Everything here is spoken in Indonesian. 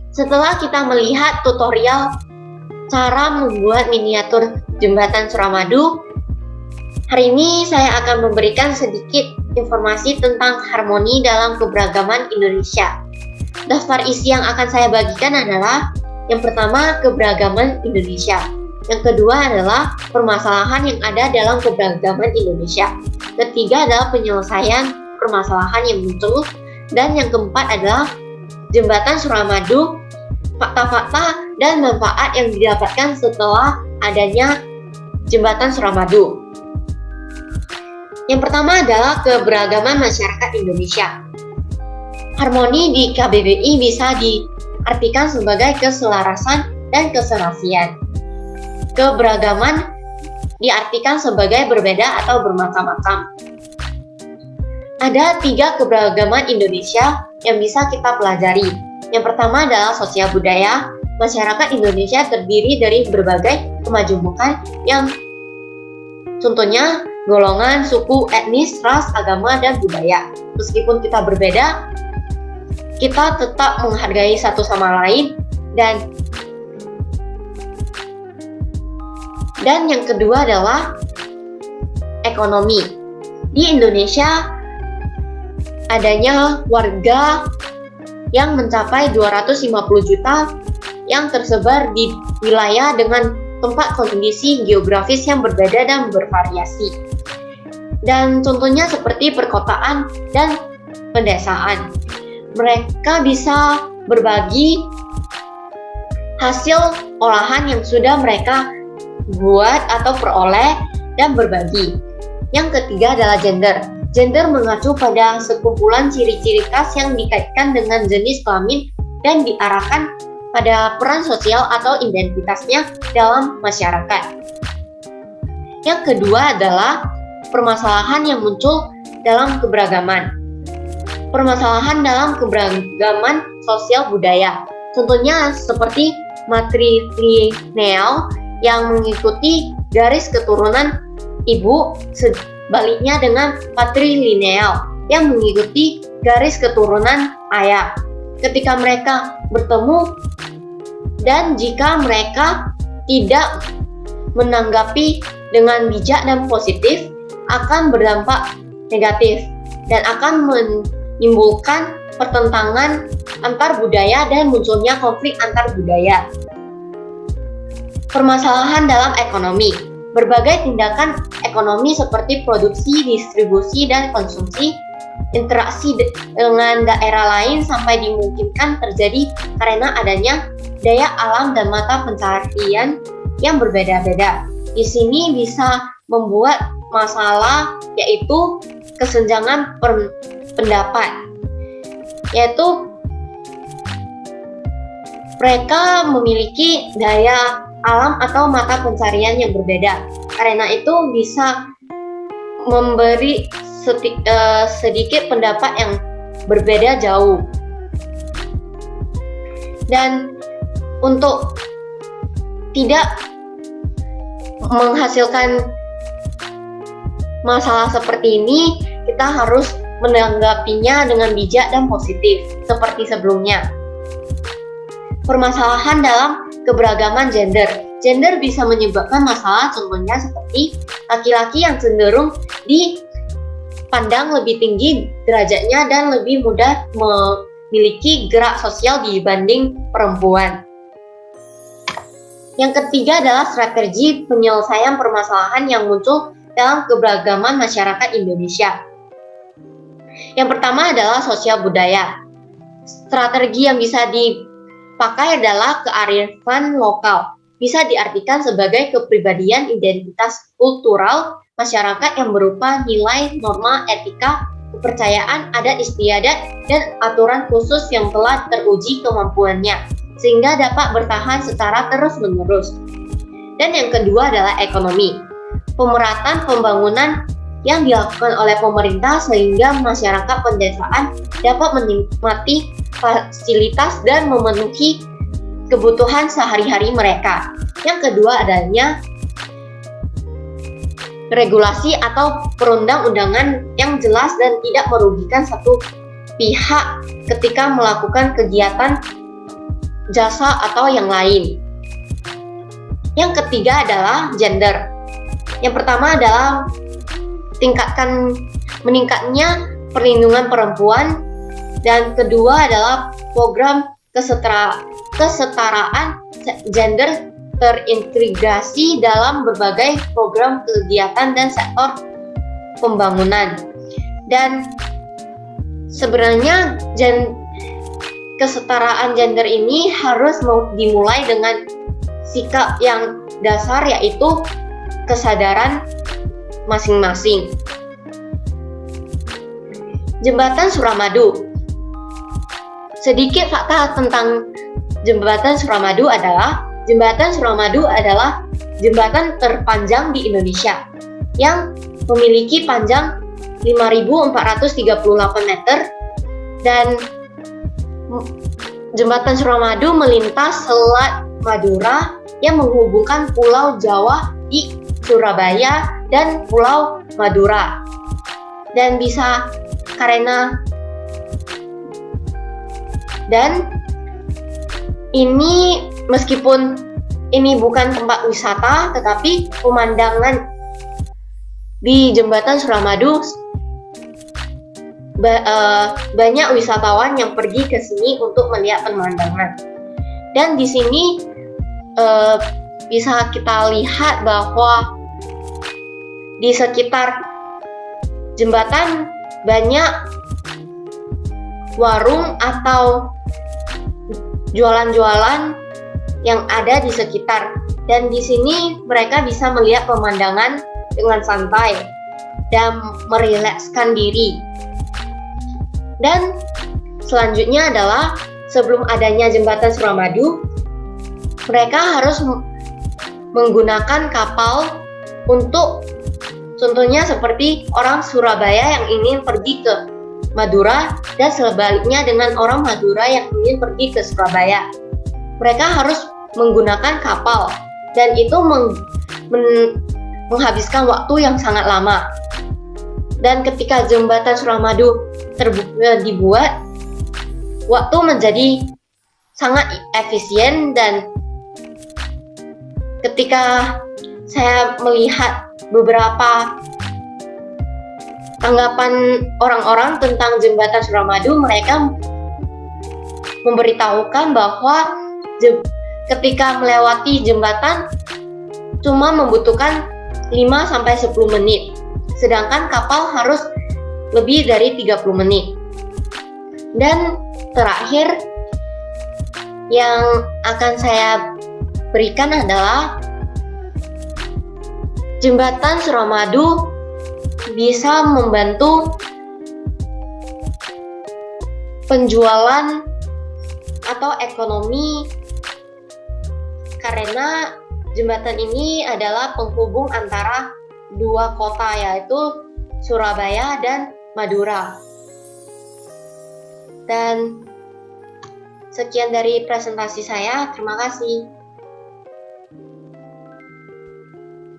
Setelah kita melihat tutorial cara membuat miniatur jembatan Suramadu, hari ini saya akan memberikan sedikit informasi tentang harmoni dalam keberagaman Indonesia. Daftar isi yang akan saya bagikan adalah yang pertama, keberagaman Indonesia. Yang kedua adalah permasalahan yang ada dalam keberagaman Indonesia. Ketiga adalah penyelesaian permasalahan yang muncul. Dan yang keempat adalah jembatan Suramadu, fakta-fakta dan manfaat yang didapatkan setelah adanya jembatan Suramadu. Yang pertama adalah keberagaman masyarakat Indonesia. Harmoni di KBBI bisa diartikan sebagai keselarasan dan keserasian. Keberagaman diartikan sebagai berbeda atau bermacam-macam. Ada 3 keberagaman Indonesia yang bisa kita pelajari. Yang pertama adalah sosial budaya. Masyarakat Indonesia terdiri dari berbagai kemajumukan yang contohnya golongan, suku, etnis, ras, agama, dan budaya. Meskipun kita berbeda, kita tetap menghargai satu sama lain. Dan yang kedua adalah ekonomi. Di Indonesia adanya warga yang mencapai 250 juta yang tersebar di wilayah dengan tempat kondisi geografis yang berbeda dan bervariasi. Dan contohnya seperti perkotaan dan pedesaan. Mereka bisa berbagi hasil olahan yang sudah mereka buat atau peroleh dan berbagi. Yang ketiga adalah gender. Gender mengacu pada sekumpulan ciri-ciri khas yang dikaitkan dengan jenis kelamin dan diarahkan pada peran sosial atau identitasnya dalam masyarakat. Yang kedua adalah permasalahan yang muncul dalam keberagaman. Permasalahan dalam keberagaman sosial budaya. Contohnya seperti matrilineal yang mengikuti garis keturunan ibu, sebaliknya dengan patrilineal yang mengikuti garis keturunan ayah. Ketika mereka bertemu dan jika mereka tidak menanggapi dengan bijak dan positif, akan berdampak negatif dan akan menimbulkan pertentangan antar budaya dan munculnya konflik antar budaya. Permasalahan dalam ekonomi. Berbagai tindakan ekonomi seperti produksi, distribusi, dan konsumsi, interaksi dengan daerah lain sampai dimungkinkan terjadi karena adanya daya alam dan mata pencaharian yang berbeda-beda. Di sini bisa membuat masalah yaitu kesenjangan pendapat, yaitu mereka memiliki daya alam atau mata pencarian yang berbeda. Karena itu bisa memberi sedikit pendapat yang berbeda jauh. Dan untuk tidak menghasilkan masalah seperti ini, kita harus menanggapinya dengan bijak dan positif seperti sebelumnya. Permasalahan dalam keberagaman gender. Gender bisa menyebabkan masalah, contohnya seperti laki-laki yang cenderung dipandang lebih tinggi derajatnya dan lebih mudah memiliki gerak sosial dibanding perempuan. Yang ketiga adalah strategi penyelesaian permasalahan yang muncul dalam keberagaman masyarakat Indonesia. Yang pertama adalah sosial budaya. Strategi yang bisa dipakai adalah kearifan lokal. Bisa diartikan sebagai kepribadian identitas kultural masyarakat yang berupa nilai, norma, etika, kepercayaan, adat istiadat, dan aturan khusus yang telah teruji kemampuannya, sehingga dapat bertahan secara terus-menerus. Dan yang kedua adalah ekonomi. Pemerataan pembangunan yang dilakukan oleh pemerintah sehingga masyarakat pedesaan dapat menikmati fasilitas dan memenuhi kebutuhan sehari-hari mereka. Yang kedua adanya regulasi atau perundang-undangan yang jelas dan tidak merugikan satu pihak ketika melakukan kegiatan jasa atau yang lain. Yang ketiga adalah gender. Yang pertama adalah meningkatnya perlindungan perempuan, dan kedua adalah program kesetaraan gender terintegrasi dalam berbagai program kegiatan dan sektor pembangunan. Dan sebenarnya kesetaraan gender ini harus dimulai dengan sikap yang dasar, yaitu kesadaran masing-masing. Jembatan Suramadu. Sedikit fakta tentang Jembatan Suramadu adalah jembatan terpanjang di Indonesia yang memiliki panjang 5.438 meter, dan Jembatan Suramadu melintas Selat Madura yang menghubungkan Pulau Jawa di Surabaya dan Pulau Madura. Dan ini meskipun ini bukan tempat wisata, tetapi pemandangan di Jembatan Suramadu banyak wisatawan yang pergi ke sini untuk melihat pemandangan. Dan di sini bisa kita lihat bahwa di sekitar jembatan banyak warung atau jualan-jualan yang ada di sekitar, dan di sini mereka bisa melihat pemandangan dengan santai dan merilekskan diri. Dan selanjutnya adalah sebelum adanya Jembatan Suramadu, mereka harus menggunakan kapal untuk, contohnya seperti orang Surabaya yang ingin pergi ke Madura dan sebaliknya dengan orang Madura yang ingin pergi ke Surabaya. Mereka harus menggunakan kapal, dan itu menghabiskan waktu yang sangat lama. Dan ketika Jembatan Suramadu dibuat, waktu menjadi sangat efisien. Dan ketika saya melihat beberapa tanggapan orang-orang tentang Jembatan Suramadu, mereka memberitahukan bahwa ketika melewati jembatan cuma membutuhkan 5-10 menit, sedangkan kapal harus lebih dari 30 menit. Dan terakhir yang akan saya berikan adalah Jembatan Suramadu bisa membantu penjualan atau ekonomi, karena jembatan ini adalah penghubung antara dua kota, yaitu Surabaya dan Madura. Dan sekian dari presentasi saya, terima kasih.